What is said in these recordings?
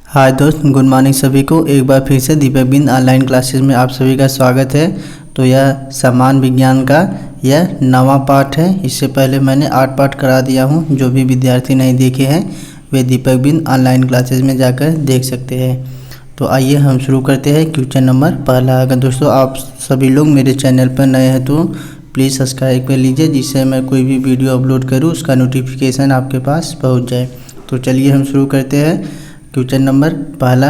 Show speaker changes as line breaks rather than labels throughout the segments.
हाय दोस्त, good morning सभी को। एक बार फिर से दीपक बिंद ऑनलाइन क्लासेस में आप सभी का स्वागत है। तो यह सामान्य विज्ञान का यह 9वां पाठ है। इससे पहले मैंने 8 पाठ करा दिया हूं। जो भी विद्यार्थी नहीं देखे हैं वे दीपक बिंद ऑनलाइन क्लासेस में जाकर देख सकते हैं। तो आइए हम शुरू करते हैं। क्वेश्चन नंबर पहला। अगर दोस्तों आप सभी लोग मेरे चैनल पर नए हैं तो प्लीज़ सब्सक्राइब कर लीजिए, जिससे मैं कोई भी वीडियो अपलोड करूँ उसका नोटिफिकेशन आपके पास पहुँच जाए। तो चलिए हम शुरू करते हैं। क्वेश्चन नंबर पहला,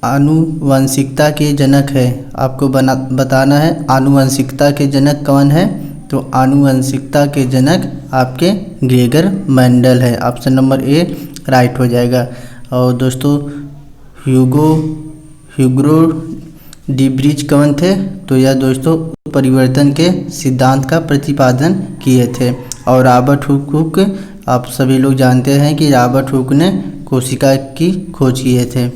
आनुवंशिकता के जनक है। आपको बताना है आनुवंशिकता के जनक कौन है। तो आनुवंशिकता के जनक आपके ग्रेगर मेंडल है। ऑप्शन नंबर ए राइट हो जाएगा। और दोस्तों ह्यूगो डिब्रीज कौन थे। तो यह दोस्तों परिवर्तन के सिद्धांत का प्रतिपादन किए थे। और रॉबर्ट हुक आप सभी लोग जानते हैं कि रॉबर्ट हुक ने कोशिका की खोज किए थे।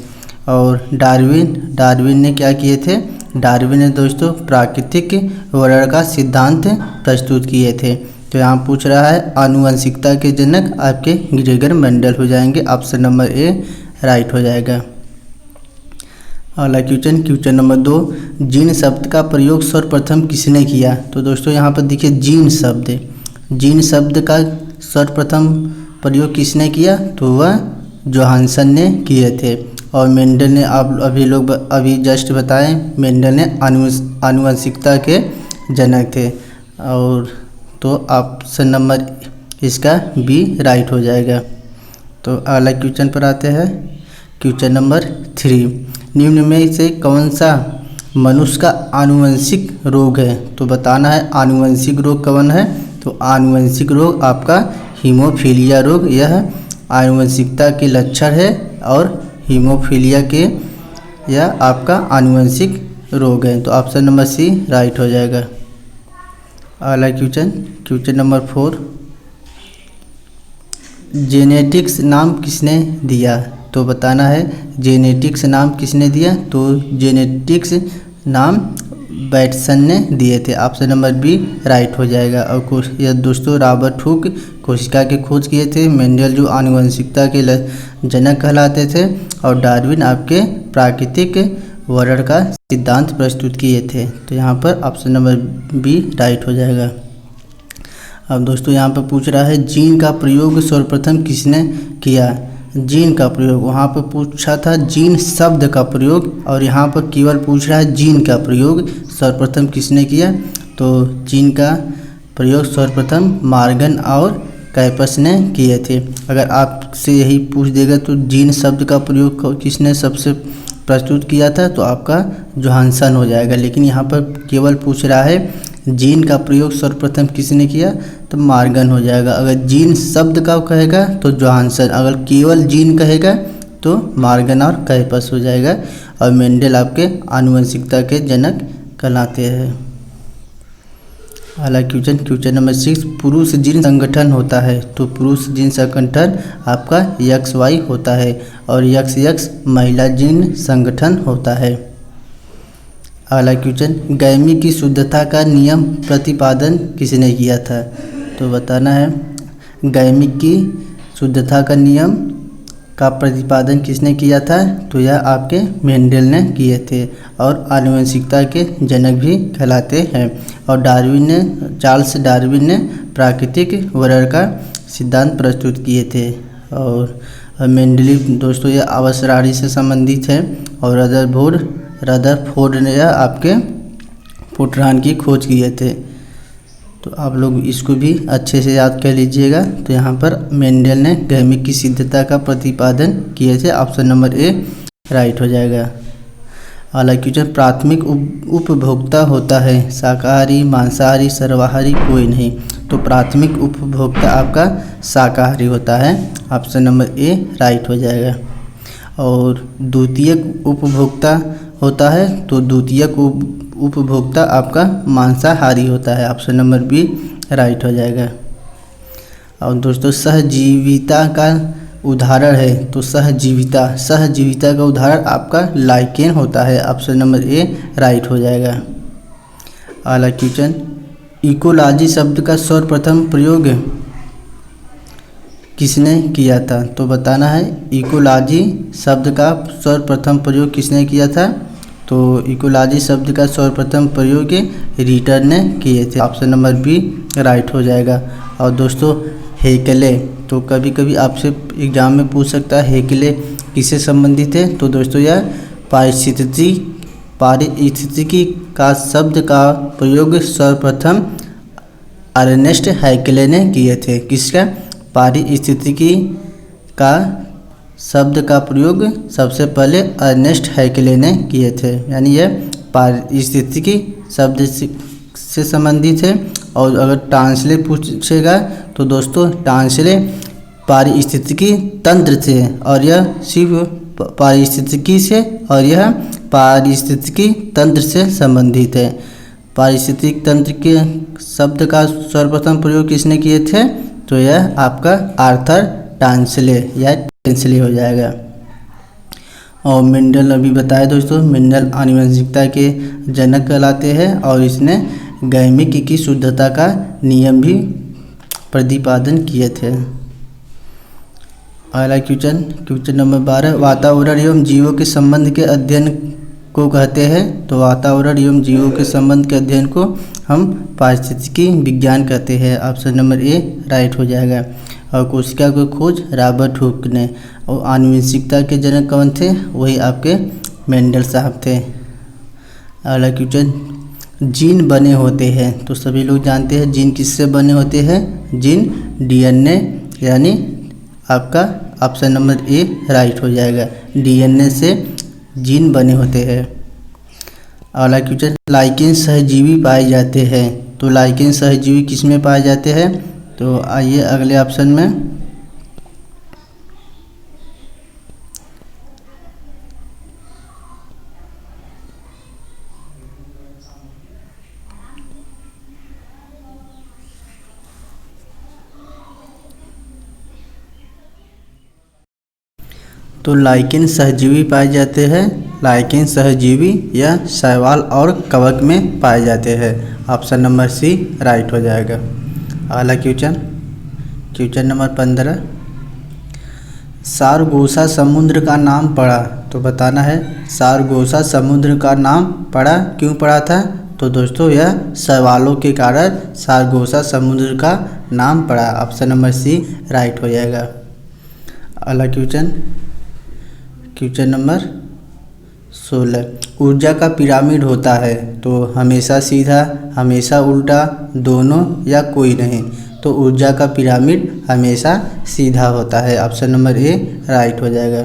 और डार्विन ने क्या किए थे। डार्विन ने दोस्तों प्राकृतिक वर्ण का सिद्धांत प्रस्तुत किए थे। तो यहाँ पूछ रहा है आनुवंशिकता के जनक आपके ग्रेगर मेंडल हो जाएंगे। ऑप्शन नंबर ए राइट हो जाएगा। अगला क्वेश्चन नंबर 2, जीन शब्द का प्रयोग सर्वप्रथम किसने किया। तो दोस्तों यहाँ पर देखिए जीन शब्द का सर्वप्रथम प्रयोग किसने किया। तो वह जोहानसन ने किए थे। और मेंडल ने आप अभी जस्ट बताएं, मेंडल ने आनुवंशिकता के जनक थे। और तो ऑप्शन नंबर इसका बी राइट हो जाएगा। तो अगला क्वेश्चन पर आते हैं। क्वेश्चन नंबर 3, निम्न में से कौन सा मनुष्य का आनुवंशिक रोग है। तो बताना है आनुवंशिक रोग कौन है। तो आनुवंशिक रोग आपका हीमोफीलिया रोग, यह आनुवंशिकता के लक्षण है। और हीमोफीलिया के यह आपका आनुवंशिक रोग है। तो ऑप्शन नंबर सी राइट हो जाएगा। अगला क्वेश्चन नंबर 4, जेनेटिक्स नाम किसने दिया। तो बताना है जेनेटिक्स नाम किसने दिया। तो जेनेटिक्स नाम बैटसन ने दिए थे। ऑप्शन नंबर बी राइट हो जाएगा। और यह दोस्तों रॉबर्ट हुक कोशिका की खोज किए थे। मेंडल जो आनुवंशिकता के जनक कहलाते थे। और डार्विन आपके प्राकृतिक वर्ण का सिद्धांत प्रस्तुत किए थे। तो यहाँ पर ऑप्शन नंबर बी राइट हो जाएगा। अब दोस्तों यहाँ पर पूछ रहा है जीन का प्रयोग सर्वप्रथम किसने किया। जीन का प्रयोग वहाँ पर पूछा था जीन शब्द का प्रयोग, और यहाँ पर केवल पूछ रहा है जीन का प्रयोग सर्वप्रथम किसने किया। तो जीन का प्रयोग सर्वप्रथम मार्गन और कैपस ने किए थे। अगर आपसे यही पूछ देगा तो जीन शब्द का प्रयोग किसने सबसे प्रस्तुत किया था, तो आपका जोहानसन हो जाएगा। लेकिन यहाँ पर केवल पूछ रहा है जीन का प्रयोग सर्वप्रथम किसने किया, तो मार्गन हो जाएगा। अगर जीन शब्द का कहेगा तो जोहानसन, अगर केवल जीन कहेगा तो मार्गन और कैपस हो जाएगा। और मेंडल आपके आनुवंशिकता के जनक कहलाते हैं। अगला क्वेश्चन नंबर 6, पुरुष जीन संगठन होता है। तो पुरुष जीन संगठन आपका XY होता है। और XX महिला जीन संगठन होता है। अगला क्वेश्चन, गैमी की शुद्धता का नियम प्रतिपादन किसने किया था। तो बताना है गैमी की शुद्धता का नियम का प्रतिपादन किसने किया था। तो यह आपके मेंडल ने किए थे। और आनुवंशिकता के जनक भी कहलाते हैं। और चार्ल्स डार्विन ने प्राकृतिक वर्ण का सिद्धांत प्रस्तुत किए थे। और मेंडली दोस्तों यह आवर्तसारणी से संबंधित है। और रदरफोर्ड ने आपके प्रोटॉन की खोज किए थे। तो आप लोग इसको भी अच्छे से याद कर लीजिएगा। तो यहाँ पर मेंडल ने गैमी की शुद्धता का प्रतिपादन किए थे। ऑप्शन नंबर ए राइट हो जाएगा। अगला क्वेश्चन, प्राथमिक उपभोक्ता होता है शाकाहारी, मांसाहारी, सर्वाहारी, कोई नहीं। तो प्राथमिक उपभोक्ता आपका शाकाहारी होता है। ऑप्शन नंबर ए राइट हो जाएगा। और द्वितीयक उपभोक्ता होता है। तो द्वितीयक उपभोक्ता आपका मांसाहारी होता है। ऑप्शन नंबर बी राइट हो जाएगा। और दोस्तों सहजीविता का उदाहरण है। तो सहजीविता का उदाहरण आपका लाइकेन होता है। ऑप्शन नंबर ए राइट हो जाएगा। अगला क्वेश्चन, इकोलॉजी शब्द का सर्वप्रथम प्रयोग किसने किया था? तो बताना है इकोलॉजी शब्द का सर्वप्रथम प्रयोग किसने किया था? तो इकोलॉजी शब्द का सर्वप्रथम प्रयोग रीटर ने किए थे। ऑप्शन नंबर बी राइट हो जाएगा। और दोस्तों हेकले, तो कभी कभी आपसे एग्जाम में पूछ सकता है हेकले किससे संबंधित है? तो दोस्तों यह पारिस्थितिकी का शब्द का प्रयोग सर्वप्रथम अर्नेस्ट हैकेले ने किए थे। किसका? पारिस्थितिकी का शब्द का प्रयोग सबसे पहले अर्नेस्ट हैकेले ने किए थे, यानी यह पारिस्थितिकी शब्द से संबंधित है। और अगर ट्रांसले पूछेगा तो दोस्तों ट्रांसले पारिस्थितिकी तंत्र से, और यह सिर्फ पारिस्थितिकी से, और यह पारिस्थितिकी तंत्र से संबंधित है। पारिस्थितिक तंत्र के शब्द का सर्वप्रथम प्रयोग किसने किए थे? तो यह आपका आर्थर टांसले या टेंसले हो जाएगा। और मेंडल अभी बताया दोस्तों, मेंडल आनुवंशिकता के जनक कहलाते हैं और इसने गैमिक की शुद्धता का नियम भी प्रतिपादन किए थे। अगला क्वेश्चन नंबर 12, वातावरण एवं जीवों के संबंध के अध्ययन को कहते हैं? तो वातावरण एवं जीवों के संबंध के अध्ययन को हम पारिस्थितिकी विज्ञान कहते हैं। ऑप्शन नंबर ए राइट हो जाएगा। और कोशिका की खोज रॉबर्ट हुक ने। और आनुवंशिकता के जनक कौन थे? वही आपके मेंडल साहब थे। अगला क्वेश्चन, जीन बने होते हैं? तो सभी लोग जानते हैं जीन किससे बने होते हैं? जीन डीएनए, यानी आपका ऑप्शन नंबर ए राइट हो जाएगा। डीएनए से जीन बने होते हैं। अगला क्वेश्चन, लाइकेन सहजीवी पाए जाते हैं? तो लाइकेन सहजीवी किस में पाए जाते हैं? तो आइए अगले ऑप्शन में। तो लाइकेन सहजीवी पाए जाते हैं। लाइकेन सहजीवी या शैवाल और कवक में पाए जाते हैं। ऑप्शन नंबर सी राइट हो जाएगा। अगला क्वेश्चन नंबर 15, सारगोसा समुद्र का नाम पड़ा? तो बताना है सारगोसा समुद्र का नाम पड़ा, क्यों पड़ा था? तो दोस्तों यह शैवालों के कारण सारगोसा समुद्र का नाम पड़ा। ऑप्शन नंबर सी राइट हो जाएगा। अगला क्वेश्चन नंबर 16, ऊर्जा का पिरामिड होता है? तो हमेशा सीधा, हमेशा उल्टा, दोनों या कोई नहीं? तो ऊर्जा का पिरामिड हमेशा सीधा होता है। ऑप्शन नंबर ए राइट हो जाएगा।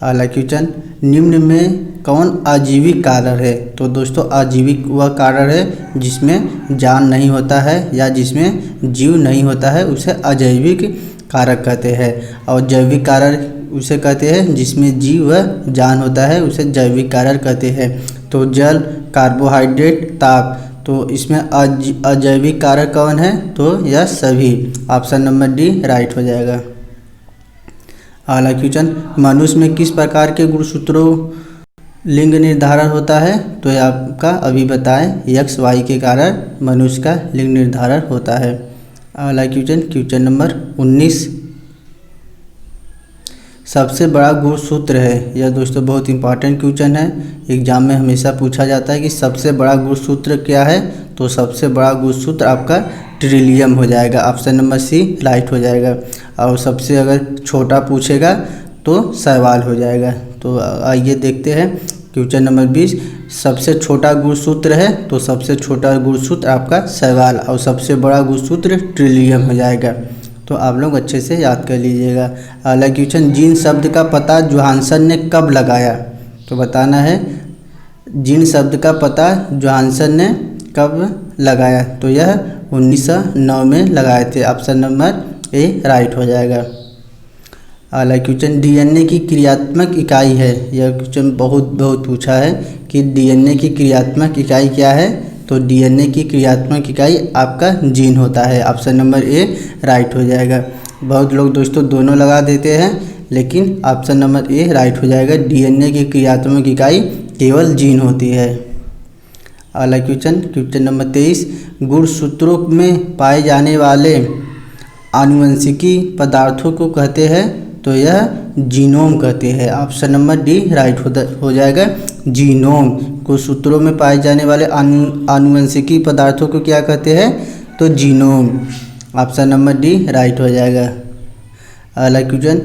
अगला क्वेश्चन, निम्न में कौन आजीविक कारक है? तो दोस्तों आजीविक वह कारक है जिसमें जान नहीं होता है या जिसमें जीव नहीं होता है, उसे अजैविक कारक कहते हैं। और जैविक कारक उसे कहते हैं जिसमें जीव व जान होता है, उसे जैविक कारक कहते हैं। तो जल, कार्बोहाइड्रेट, ताप, तो इसमें अजैविक कारक कौन है? तो यह सभी। ऑप्शन नंबर डी राइट हो जाएगा। अगला क्वेश्चन, मनुष्य में किस प्रकार के गुणसूत्रों लिंग निर्धारण होता है? तो यह आपका अभी बताएं एक्स वाई के कारण मनुष्य का लिंग निर्धारण होता है। अगला क्वेश्चन नंबर 19, सबसे बड़ा गुणसूत्र है? यह दोस्तों बहुत इंपॉर्टेंट क्वेश्चन है, एग्जाम में हमेशा पूछा जाता है कि सबसे बड़ा गुणसूत्र क्या है? तो सबसे बड़ा गुणसूत्र आपका ट्रिलियम हो जाएगा। ऑप्शन नंबर सी राइट हो जाएगा। और सबसे अगर छोटा पूछेगा तो शैवाल हो जाएगा। तो आइए देखते हैं क्वेश्चन नंबर 20, सबसे छोटा गुणसूत्र है? तो सबसे छोटा गुणसूत्र आपका शैवाल, और सबसे बड़ा गुणसूत्र ट्रिलियम हो जाएगा। तो आप लोग अच्छे से याद कर लीजिएगा। अगला क्वेश्चन, जीन शब्द का पता जोहानसन ने कब लगाया? तो बताना है जीन शब्द का पता जोहानसन ने कब लगाया? तो यह 1909 में लगाए थे। ऑप्शन नंबर ए राइट हो जाएगा। अगला क्वेश्चन, डीएनए की क्रियात्मक इकाई है? यह क्वेश्चन बहुत पूछा है कि डीएनए की क्रियात्मक इकाई क्या है? तो डीएनए की क्रियात्मक इकाई आपका जीन होता है। ऑप्शन नंबर ए राइट हो जाएगा। बहुत लोग दोस्तों दोनों लगा देते हैं, लेकिन ऑप्शन नंबर ए राइट हो जाएगा। डीएनए की क्रियात्मक इकाई केवल जीन होती है। अगला क्वेश्चन नंबर 23, गुणसूत्रों में पाए जाने वाले आनुवंशिकी पदार्थों को कहते हैं, तो यह जीनोम कहते हैं। ऑप्शन नंबर डी राइट हो जाएगा। जीनोम को सूत्रों में पाए जाने वाले आनुवंशिकी पदार्थों को क्या कहते हैं, तो genome. Option number D right हो जाएगा। अगला क्वेश्चन,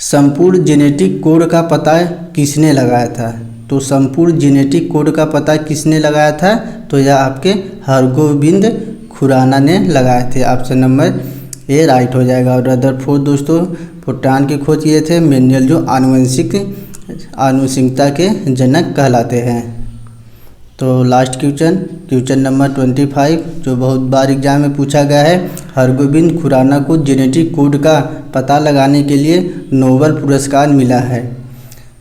संपूर्ण जेनेटिक कोड का पता किसने लगाया था, तो संपूर्ण जेनेटिक कोड का पता किसने लगाया था, तो यह आपके हरगोविंद खुराना ने लगाए थे। ऑप्शन नंबर ए राइट हो जाएगा। और रदरफोर्ड दोस्तों प्रोटॉन की खोज किए थे, मेंडल जो आनुवंशिकता के जनक कहलाते हैं। तो लास्ट क्वेश्चन नंबर 25 जो बहुत बार एग्जाम में पूछा गया है, हरगोविंद खुराना को जेनेटिक कोड का पता लगाने के लिए नोबेल पुरस्कार मिला है।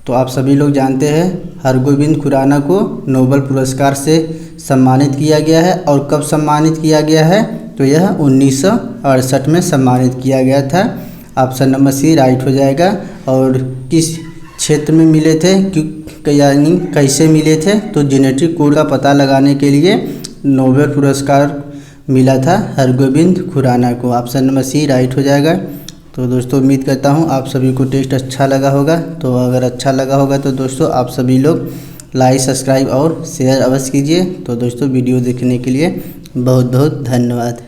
तो आप सभी लोग जानते हैं हरगोविंद खुराना को नोबेल पुरस्कार से सम्मानित किया गया है। और कब सम्मानित किया गया है, तो यह 1968 में सम्मानित किया गया था। ऑप्शन नंबर सी राइट हो जाएगा। और किस क्षेत्र में मिले थे, यानी कैसे मिले थे, तो जेनेटिक कोड का पता लगाने के लिए नोबेल पुरस्कार मिला था हरगोविंद खुराना को। ऑप्शन नंबर सी राइट हो जाएगा। तो दोस्तों उम्मीद करता हूँ आप सभी को टेस्ट अच्छा लगा होगा। तो अगर अच्छा लगा होगा तो दोस्तों आप सभी लोग लाइक, सब्सक्राइब और शेयर अवश्य कीजिए। तो दोस्तों वीडियो देखने के लिए बहुत बहुत धन्यवाद।